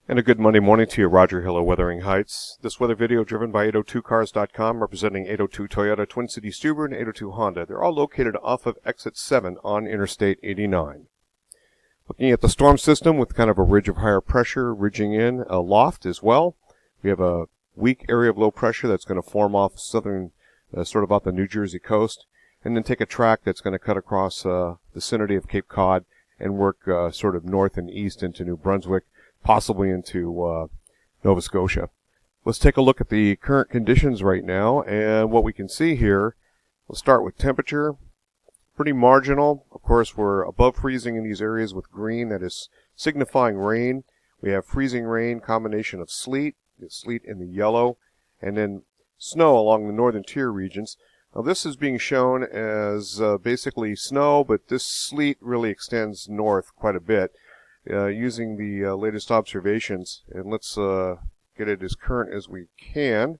And a good Monday morning to you, Roger Hill of Wuthering Heights. This weather video driven by 802cars.com, representing 802 Toyota, Twin Cities Subaru, and 802 Honda. They're all located off of exit 7 on Interstate 89. Looking at the storm system with kind of a ridge of higher pressure ridging in, a loft as well. We have a weak area of low pressure that's going to form off southern, sort of off the New Jersey coast, and then take a track that's going to cut across the vicinity of Cape Cod and work sort of north and east into New Brunswick, possibly into Nova Scotia. Let's take a look at the current conditions right now, and what we can see here, we'll start with temperature. Pretty marginal. Of course, we're above freezing in these areas with green, that is signifying rain. We have freezing rain, combination of sleet in the yellow, and then snow along the northern tier regions. Now this is being shown as basically snow, but this sleet really extends north quite a bit. Using the latest observations, and let's get it as current as we can.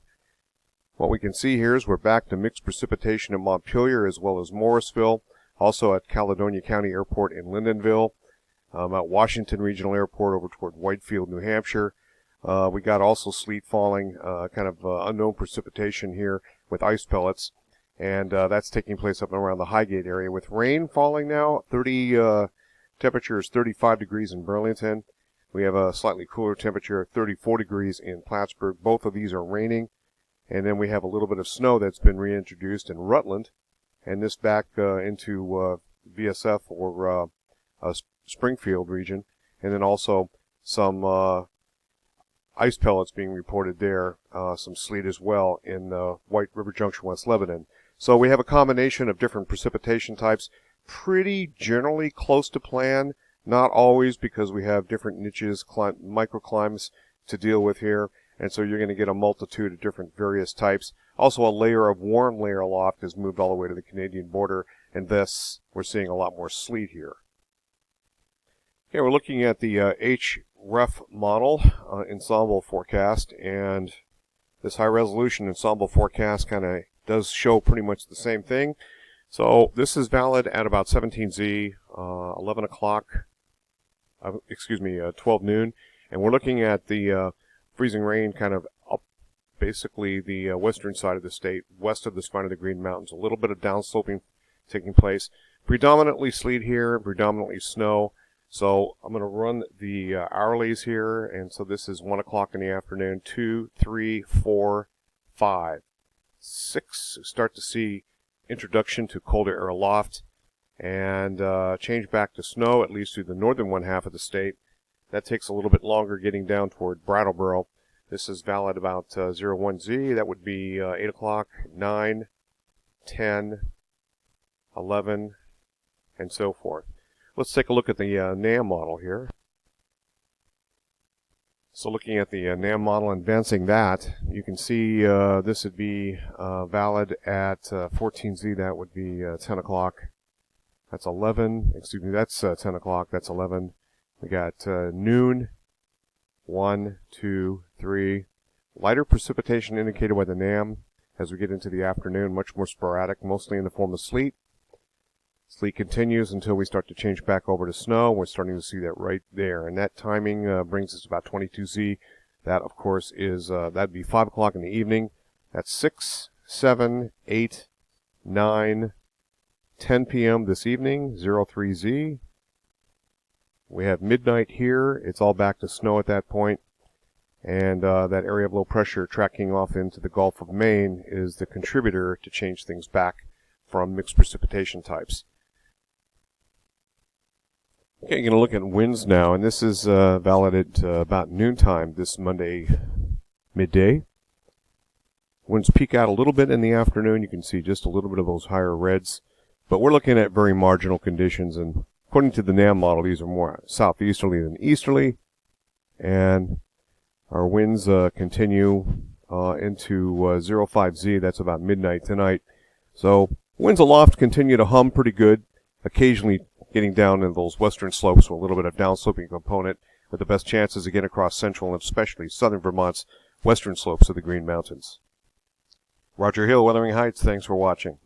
What we can see here is we're back to mixed precipitation in Montpelier as well as Morrisville, also at Caledonia County Airport in Lyndonville, at Washington Regional Airport over toward Whitefield, New Hampshire. We got also sleet falling, kind of unknown precipitation here with ice pellets, and that's taking place up and around the Highgate area with rain falling now. Temperature is 35 degrees in Burlington. We have a slightly cooler temperature of 34 degrees in Plattsburgh. Both of these are raining. And then we have a little bit of snow that's been reintroduced in Rutland. And this back into VSF or Springfield region. And then also some ice pellets being reported there. Some sleet as well in White River Junction, West Lebanon. So we have a combination of different precipitation types. Pretty generally close to plan, not always, because we have different niches, microclimates to deal with here, and so you're going to get a multitude of different various types. Also, a layer of warm layer aloft has moved all the way to the Canadian border, and thus we're seeing a lot more sleet here. Okay, we're looking at the HREF model ensemble forecast, and this high resolution ensemble forecast kind of does show pretty much the same thing. So this is valid at about 17Z, 11 o'clock, 12 noon. And we're looking at the freezing rain kind of up basically the western side of the state, west of the spine of the Green Mountains. A little bit of downsloping taking place. Predominantly sleet here, predominantly snow. So I'm going to run the hourlies here. And so this is 1 o'clock in the afternoon, 2, 3, 4, 5, 6. Start to see introduction to colder air aloft, and change back to snow, at least through the northern one half of the state. That takes a little bit longer getting down toward Brattleboro. This is valid about 01Z. That would be 8 o'clock, 9, 10, 11, and so forth. Let's take a look at the NAM model here. So looking at the NAM model and advancing that, you can see this would be valid at 14Z. That would be 10 o'clock. That's 11. Excuse me, that's 10 o'clock. That's 11. We got noon, 1, 2, 3. Lighter precipitation indicated by the NAM as we get into the afternoon, much more sporadic, mostly in the form of sleet. Sleet continues until we start to change back over to snow. We're starting to see that right there. And that timing brings us about 22Z. That, of course, is, that'd be 5 o'clock in the evening. That's 6, 7, 8, 9, 10 p.m. this evening, 03Z. We have midnight here. It's all back to snow at that point. And that area of low pressure tracking off into the Gulf of Maine is the contributor to change things back from mixed precipitation types. Okay, I'm going to look at winds now, and this is valid at about noontime this Monday midday. Winds peak out a little bit in the afternoon. You can see just a little bit of those higher reds, but we're looking at very marginal conditions, and according to the NAM model, these are more southeasterly than easterly, and our winds continue into 05Z. That's about midnight tonight. So winds aloft continue to hum pretty good, occasionally getting down in those western slopes with a little bit of downsloping component, with the best chances again across central and especially southern Vermont's western slopes of the Green Mountains. Roger Hill, Wuthering Heights, thanks for watching.